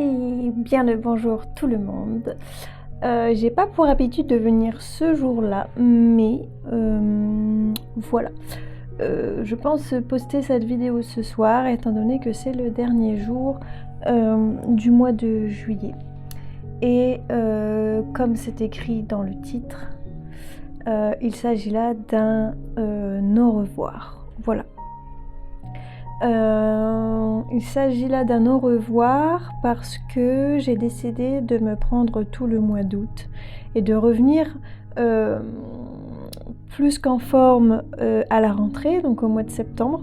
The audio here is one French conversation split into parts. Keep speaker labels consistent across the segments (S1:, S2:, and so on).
S1: Et bien le bonjour tout le monde. J'ai pas pour habitude de venir ce jour-là, mais voilà. Je pense poster cette vidéo ce soir, étant donné que c'est le dernier jour du mois de juillet. Et comme c'est écrit dans le titre, il s'agit là d'un au revoir. Voilà. Il s'agit là d'un au revoir parce que j'ai décidé de me prendre tout le mois d'août et de revenir plus qu'en forme à la rentrée, donc au mois de septembre.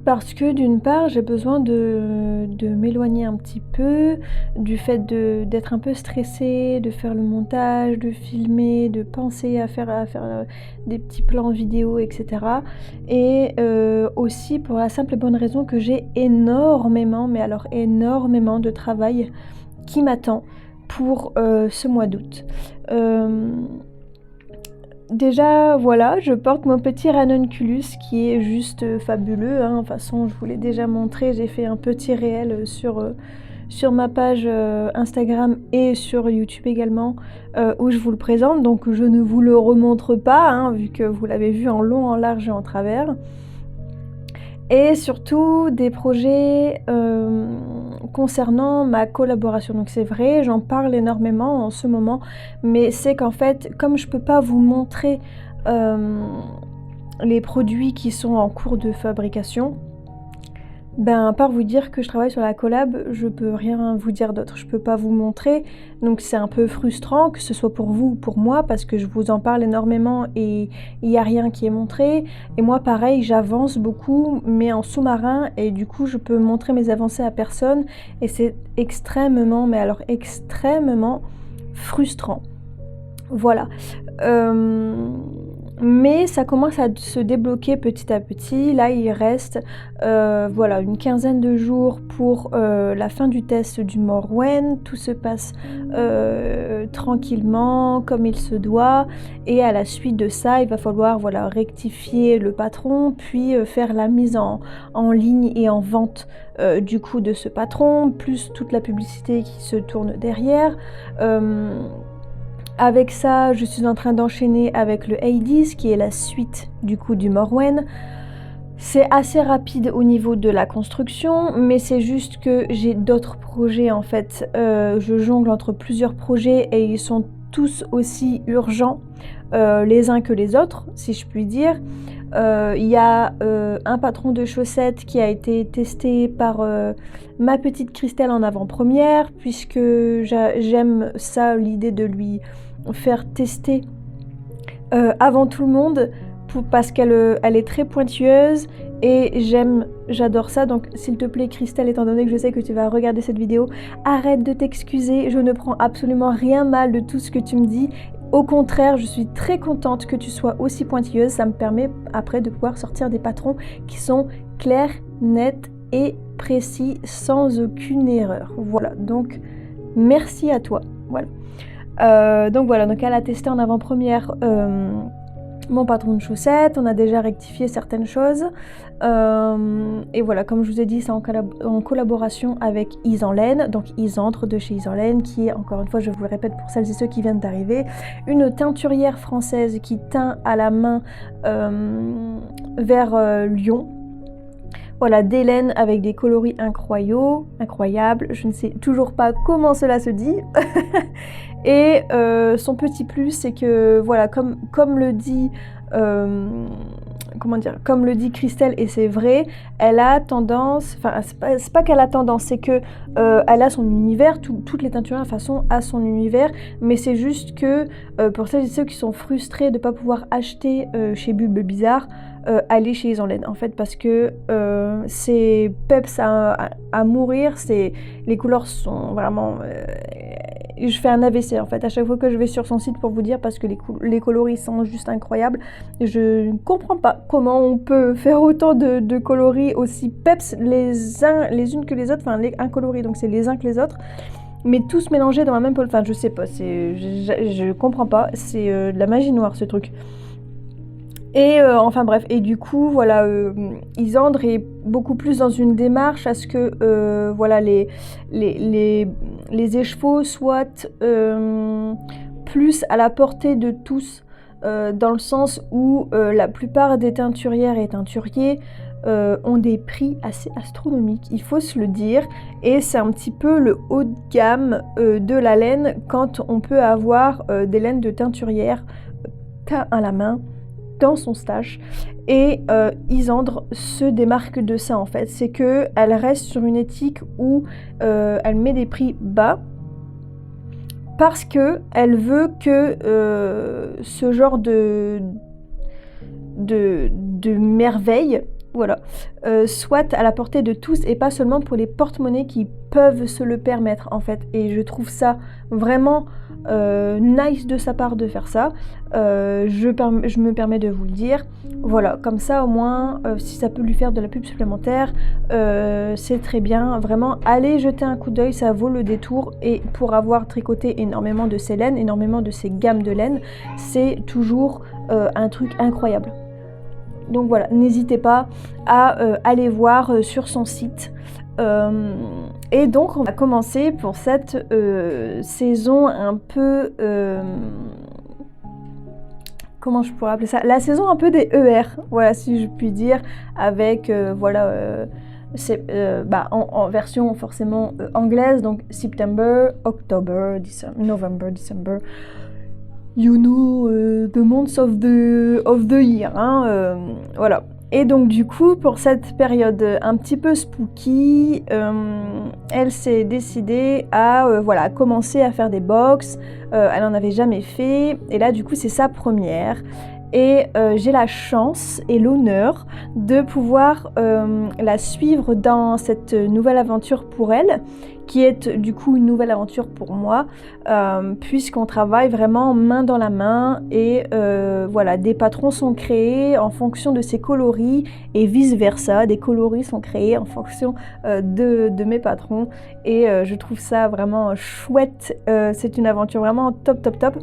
S1: Parce que d'une part, j'ai besoin de m'éloigner un petit peu du fait d'être un peu stressée, de faire le montage, de filmer, de penser à faire des petits plans vidéo, etc. Et aussi pour la simple et bonne raison que j'ai énormément, mais alors énormément de travail qui m'attend pour ce mois d'août. Déjà, voilà, je porte mon petit ranunculus qui est juste fabuleux. De toute façon, je vous l'ai déjà montré. J'ai fait un petit réel sur ma page Instagram et sur YouTube également, où je vous le présente. Donc, je ne vous le remontre pas, vu que vous l'avez vu en long, en large et en travers. Et surtout des projets concernant ma collaboration. Donc c'est vrai, j'en parle énormément en ce moment, mais c'est qu'en fait, comme je peux pas vous montrer les produits qui sont en cours de fabrication, à part vous dire que je travaille sur la collab, je peux rien vous dire d'autre, je peux pas vous montrer, donc c'est un peu frustrant que ce soit pour vous ou pour moi, parce que je vous en parle énormément et il n'y a rien qui est montré, et moi pareil, j'avance beaucoup, mais en sous-marin, et du coup je peux montrer mes avancées à personne, et c'est extrêmement, mais alors extrêmement frustrant. Voilà. Mais ça commence à se débloquer petit à petit. Là, il reste une quinzaine de jours pour la fin du test du Morwen. Tout se passe tranquillement, comme il se doit. Et à la suite de ça, il va falloir rectifier le patron, puis faire la mise en ligne et en vente du coup de ce patron, plus toute la publicité qui se tourne derrière. Avec ça, je suis en train d'enchaîner avec le Hades, qui est la suite du coup du Morwen. C'est assez rapide au niveau de la construction, mais c'est juste que j'ai d'autres projets en fait. Je jongle entre plusieurs projets et ils sont tous aussi urgents les uns que les autres, si je puis dire. Il y a un patron de chaussettes qui a été testé par ma petite Christelle en avant-première, puisque j'aime ça, l'idée de lui faire tester avant tout le monde, parce qu'elle est très pointilleuse et j'adore ça. Donc s'il te plaît Christelle, étant donné que je sais que tu vas regarder cette vidéo, arrête de t'excuser, je ne prends absolument rien mal de tout ce que tu me dis. Au contraire, je suis très contente que tu sois aussi pointilleuse, ça me permet après de pouvoir sortir des patrons qui sont clairs, nets et précis, sans aucune erreur. Voilà, donc merci à toi. Voilà. Donc elle a testé en avant-première mon patron de chaussettes, on a déjà rectifié certaines choses. Et voilà, comme je vous ai dit, c'est en collaboration avec Isenlaine, donc Isentre de chez Isenlaine, qui est, encore une fois, je vous le répète pour celles et ceux qui viennent d'arriver, une teinturière française qui teint à la main vers Lyon. Voilà, des laines avec des coloris incroyables, je ne sais toujours pas comment cela se dit. Et son petit plus, c'est que voilà, comme le dit comme le dit Christelle, et c'est vrai, elle a tendance, enfin c'est pas qu'elle a tendance, c'est que elle a son univers, toutes les teinturières de toute façon a son univers, mais c'est juste que pour celles et ceux qui sont frustrés de ne pas pouvoir acheter chez Bulbe Bizarre, aller chez Isenlaine en fait, parce que c'est peps à mourir, les couleurs sont vraiment je fais un AVC en fait à chaque fois que je vais sur son site pour vous dire, parce que les coloris sont juste incroyables. Je ne comprends pas comment on peut faire autant de coloris aussi peps les unes que les autres, enfin un coloris donc c'est les uns que les autres, mais tous mélangés dans la même enfin je sais pas, je comprends pas, c'est de la magie noire ce truc. Et enfin bref, et du coup, voilà, Isandre est beaucoup plus dans une démarche à ce que voilà, les écheveaux soient plus à la portée de tous, dans le sens où la plupart des teinturières et teinturiers ont des prix assez astronomiques, il faut se le dire, et c'est un petit peu le haut de gamme de la laine quand on peut avoir des laines de teinturière teint à la main dans son stage. Et Isandre se démarque de ça en fait, c'est que elle reste sur une éthique où elle met des prix bas parce que elle veut que ce genre de merveille, voilà, soit à la portée de tous et pas seulement pour les porte-monnaies qui peuvent se le permettre en fait. Et je trouve ça vraiment nice de sa part de faire ça. Je me permets de vous le dire. Voilà, comme ça au moins, si ça peut lui faire de la pub supplémentaire, c'est très bien. Vraiment, allez jeter un coup d'œil, ça vaut le détour. Et pour avoir tricoté énormément de ces laines, énormément de ces gammes de laine, c'est toujours un truc incroyable. Donc voilà, n'hésitez pas à aller voir sur son site. Et donc on va commencer pour cette saison un peu... comment je pourrais appeler ça? La saison un peu des ER, voilà, si je puis dire, avec voilà, en version forcément anglaise, donc September, October, November, December. You know the months of the year, hein, voilà. Et donc du coup, pour cette période un petit peu spooky, elle s'est décidée à voilà, commencer à faire des box. Elle n'en avait jamais fait, et là du coup c'est sa première. Et j'ai la chance et l'honneur de pouvoir la suivre dans cette nouvelle aventure pour elle, qui est du coup une nouvelle aventure pour moi, puisqu'on travaille vraiment main dans la main et voilà, des patrons sont créés en fonction de ses coloris et vice versa, des coloris sont créés en fonction de mes patrons, et je trouve ça vraiment chouette. C'est une aventure vraiment top top top.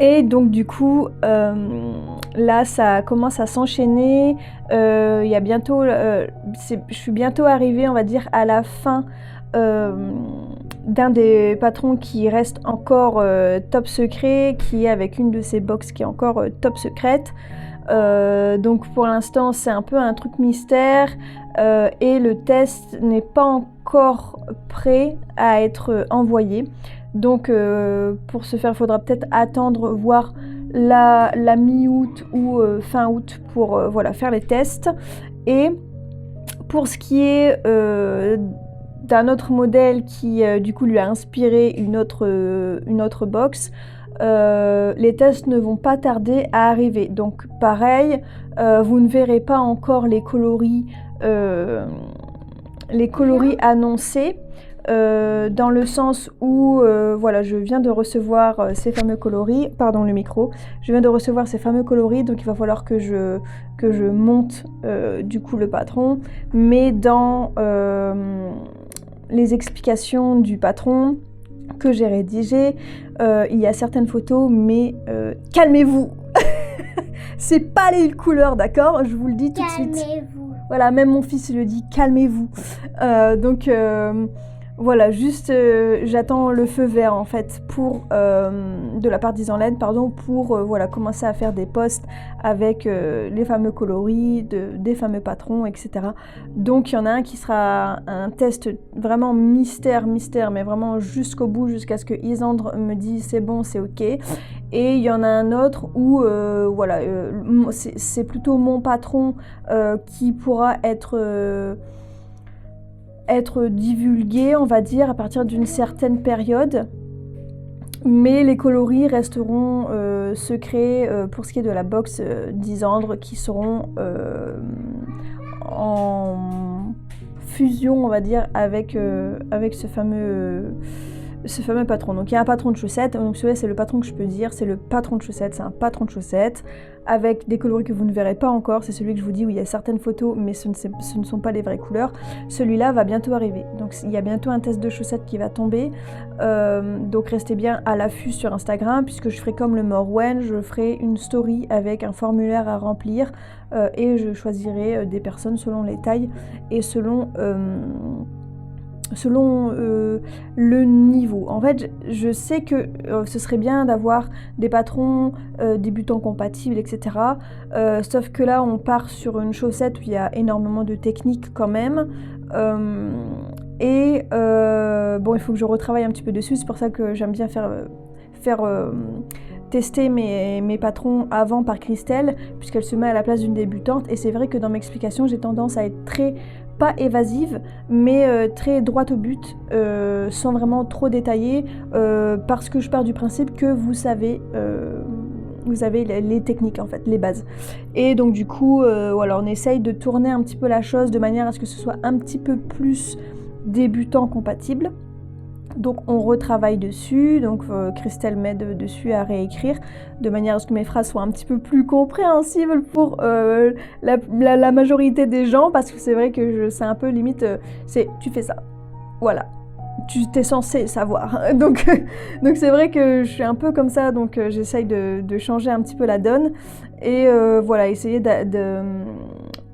S1: Et donc du coup, là ça commence à s'enchaîner, il y a bientôt, je suis bientôt arrivée, on va dire, à la fin d'un des patrons qui reste encore top secret, qui est avec une de ces box qui est encore top secrète. Donc pour l'instant c'est un peu un truc mystère, et le test n'est pas encore prêt à être envoyé. Donc pour ce faire, il faudra peut-être attendre, voir la mi-août ou fin août pour voilà, faire les tests. Et pour ce qui est d'un autre modèle qui du coup lui a inspiré une autre box, les tests ne vont pas tarder à arriver. Donc pareil, vous ne verrez pas encore les coloris annoncés. Dans le sens où voilà, je viens de recevoir ces fameux coloris, pardon le micro, je viens de recevoir ces fameux coloris, donc il va falloir que je monte du coup le patron, mais dans les explications du patron que j'ai rédigé, il y a certaines photos, mais calmez-vous. C'est pas les couleurs, d'accord, je vous le dis tout de suite.
S2: Calmez-vous.
S1: Voilà, même mon fils le dit, calmez-vous. Donc voilà, juste j'attends le feu vert en fait pour de la part d'Isanlaine, pardon, pour voilà, commencer à faire des posts avec les fameux coloris, des fameux patrons, etc. Donc il y en a un qui sera un test vraiment mystère, mais vraiment jusqu'au bout, jusqu'à ce que Isandre me dise c'est bon, c'est ok. Et il y en a un autre où voilà, c'est plutôt mon patron qui pourra être divulgué, on va dire, à partir d'une certaine période. Mais les coloris resteront secrets pour ce qui est de la box d'Isandre, qui seront en fusion, on va dire, avec ce fameux ce fameux patron. Donc il y a un patron de chaussettes, donc celui-là c'est le patron que je peux dire, c'est le patron de chaussettes, c'est un patron de chaussettes avec des coloris que vous ne verrez pas encore, c'est celui que je vous dis où il y a certaines photos mais ce ne sont pas les vraies couleurs. Celui-là va bientôt arriver, donc il y a bientôt un test de chaussettes qui va tomber, donc restez bien à l'affût sur Instagram puisque je ferai comme le Morwen, je ferai une story avec un formulaire à remplir et je choisirai des personnes selon les tailles et selon le niveau. En fait, je sais que ce serait bien d'avoir des patrons débutants compatibles, etc. Sauf que là, on part sur une chaussette où il y a énormément de techniques quand même. Bon, il faut que je retravaille un petit peu dessus. C'est pour ça que j'aime bien faire tester mes patrons avant par Christelle, puisqu'elle se met à la place d'une débutante. Et c'est vrai que dans mes explications, j'ai tendance à être très pas évasive, mais très droite au but, sans vraiment trop détailler, parce que je pars du principe que vous savez les techniques en fait, les bases. Et donc du coup, voilà, on essaye de tourner un petit peu la chose de manière à ce que ce soit un petit peu plus débutant compatible. Donc on retravaille dessus, donc Christelle m'aide dessus à réécrire de manière à ce que mes phrases soient un petit peu plus compréhensibles pour la majorité des gens, parce que c'est vrai que c'est un peu limite, c'est tu fais ça, voilà, tu t'es censé savoir. Donc c'est vrai que je suis un peu comme ça, donc j'essaye de changer un petit peu la donne et voilà, essayer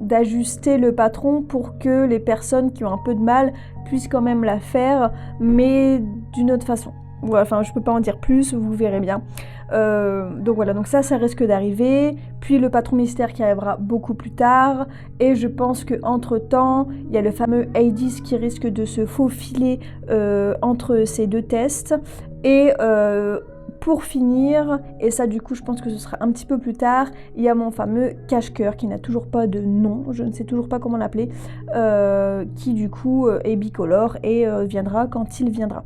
S1: d'ajuster le patron pour que les personnes qui ont un peu de mal puissent quand même la faire, mais d'une autre façon. Voilà, enfin, je peux pas en dire plus, vous verrez bien. Donc voilà, donc ça risque d'arriver. Puis le patron mystère qui arrivera beaucoup plus tard. Et je pense qu'entre temps, il y a le fameux A10 qui risque de se faufiler entre ces deux tests. Et pour finir, et ça du coup je pense que ce sera un petit peu plus tard, il y a mon fameux cache-cœur qui n'a toujours pas de nom, je ne sais toujours pas comment l'appeler, qui du coup est bicolore et viendra quand il viendra.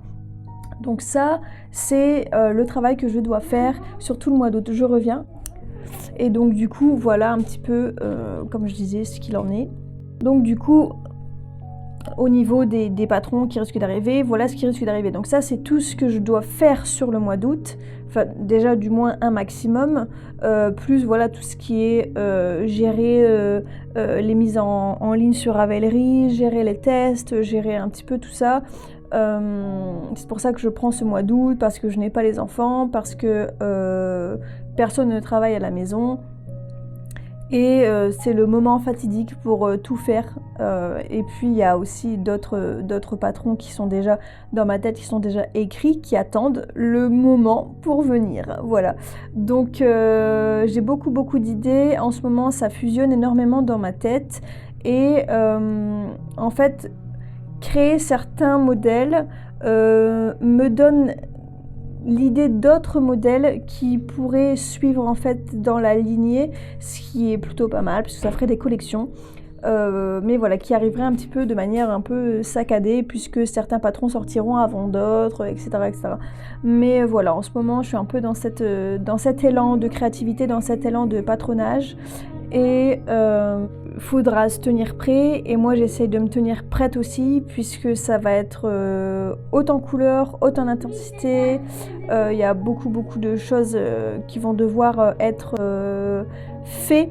S1: Donc ça, c'est le travail que je dois faire sur tout le mois d'août. Je reviens. Et donc du coup, voilà un petit peu, comme je disais, ce qu'il en est. Donc du coup, au niveau des patrons qui risquent d'arriver, voilà ce qui risque d'arriver. Donc ça, c'est tout ce que je dois faire sur le mois d'août. Enfin, déjà du moins un maximum. Plus voilà tout ce qui est gérer les mises en ligne sur Ravelry, gérer les tests, gérer un petit peu tout ça. C'est pour ça que je prends ce mois d'août, parce que je n'ai pas les enfants, parce que personne ne travaille à la maison. Et c'est le moment fatidique pour tout faire. Et puis il y a aussi d'autres patrons qui sont déjà dans ma tête, qui sont déjà écrits, qui attendent le moment pour venir. Voilà. Donc j'ai beaucoup d'idées. En ce moment, ça fusionne énormément dans ma tête. Et en fait, créer certains modèles me donne l'idée d'autres modèles qui pourraient suivre en fait dans la lignée, ce qui est plutôt pas mal puisque ça ferait des collections, mais voilà, qui arriveraient un petit peu de manière un peu saccadée puisque certains patrons sortiront avant d'autres, etc., etc. Mais voilà, en ce moment je suis un peu dans cet élan de créativité, dans cet élan de patronage, et faudra se tenir prêt, et moi j'essaye de me tenir prête aussi puisque ça va être haute en couleur, haute en intensité. Il y a beaucoup de choses qui vont devoir être faites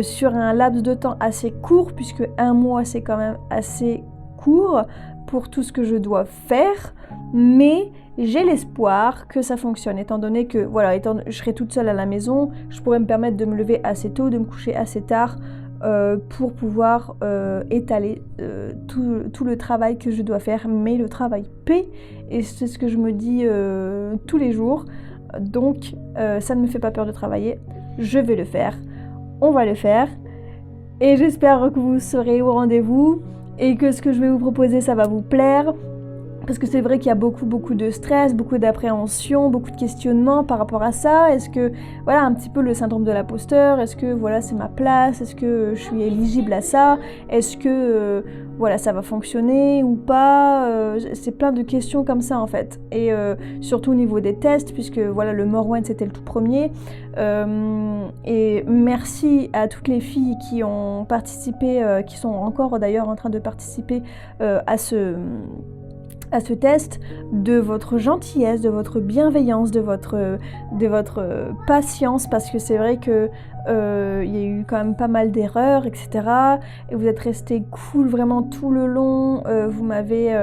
S1: sur un laps de temps assez court, puisque un mois c'est quand même assez court pour tout ce que je dois faire, mais j'ai l'espoir que ça fonctionne, étant donné que voilà, je serai toute seule à la maison, je pourrais me permettre de me lever assez tôt, de me coucher assez tard, pour pouvoir étaler tout le travail que je dois faire, mais le travail paie, et c'est ce que je me dis tous les jours, donc ça ne me fait pas peur de travailler, je vais le faire, on va le faire, et j'espère que vous serez au rendez-vous, et que ce que je vais vous proposer, ça va vous plaire. Parce que c'est vrai qu'il y a beaucoup de stress, beaucoup d'appréhension, beaucoup de questionnements par rapport à ça. Est-ce que, voilà, un petit peu le syndrome de l'imposteur, est-ce que, voilà, c'est ma place, est-ce que je suis éligible à ça, est-ce que, voilà, ça va fonctionner ou pas, c'est plein de questions comme ça en fait. Et surtout au niveau des tests, puisque, voilà, le Morwen c'était le tout premier. Et merci à toutes les filles qui ont participé, qui sont encore d'ailleurs en train de participer à à ce test, de votre gentillesse, de votre bienveillance, de votre patience, parce que c'est vrai que il y a eu quand même pas mal d'erreurs, etc. Et vous êtes resté cool vraiment tout le long. Vous m'avez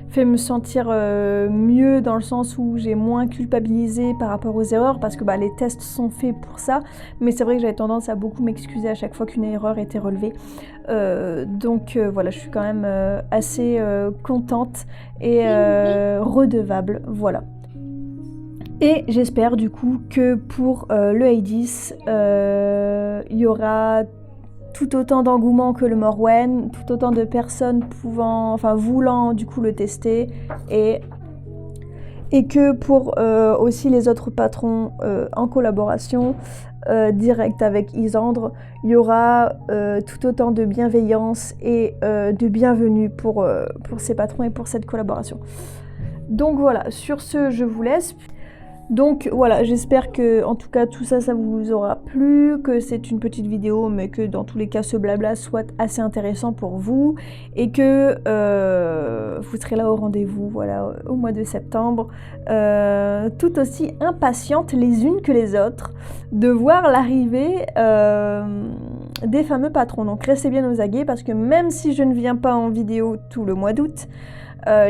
S1: fait me sentir mieux dans le sens où j'ai moins culpabilisé par rapport aux erreurs, parce que les tests sont faits pour ça. Mais c'est vrai que j'avais tendance à beaucoup m'excuser à chaque fois qu'une erreur était relevée. Donc voilà, je suis quand même assez contente et redevable, voilà. Et j'espère du coup que pour le A10, il y aura tout autant d'engouement que le Morwen, tout autant de personnes voulant du coup le tester, et que pour aussi les autres patrons en collaboration directe avec Isandre, il y aura tout autant de bienveillance et de bienvenue pour ces patrons et pour cette collaboration. Donc voilà, sur ce, je vous laisse. Donc voilà, j'espère que en tout cas tout ça, ça vous aura plu, que c'est une petite vidéo, mais que dans tous les cas ce blabla soit assez intéressant pour vous, et que vous serez là au rendez-vous, voilà, au mois de septembre, tout aussi impatientes les unes que les autres de voir l'arrivée des fameux patrons. Donc restez bien aux aguets, parce que même si je ne viens pas en vidéo tout le mois d'août,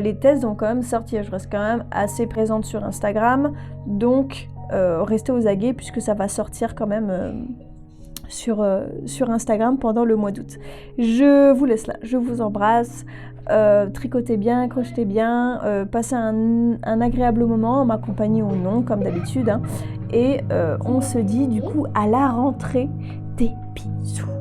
S1: les tests vont quand même sortir. Je reste quand même assez présente sur Instagram, donc restez aux aguets puisque ça va sortir quand même sur Instagram pendant le mois d'août. Je vous laisse là, je vous embrasse, tricotez bien, crochetez bien, passez un agréable moment en ma compagnie ou non, comme d'habitude, hein. Et on se dit du coup à la rentrée. Des bisous.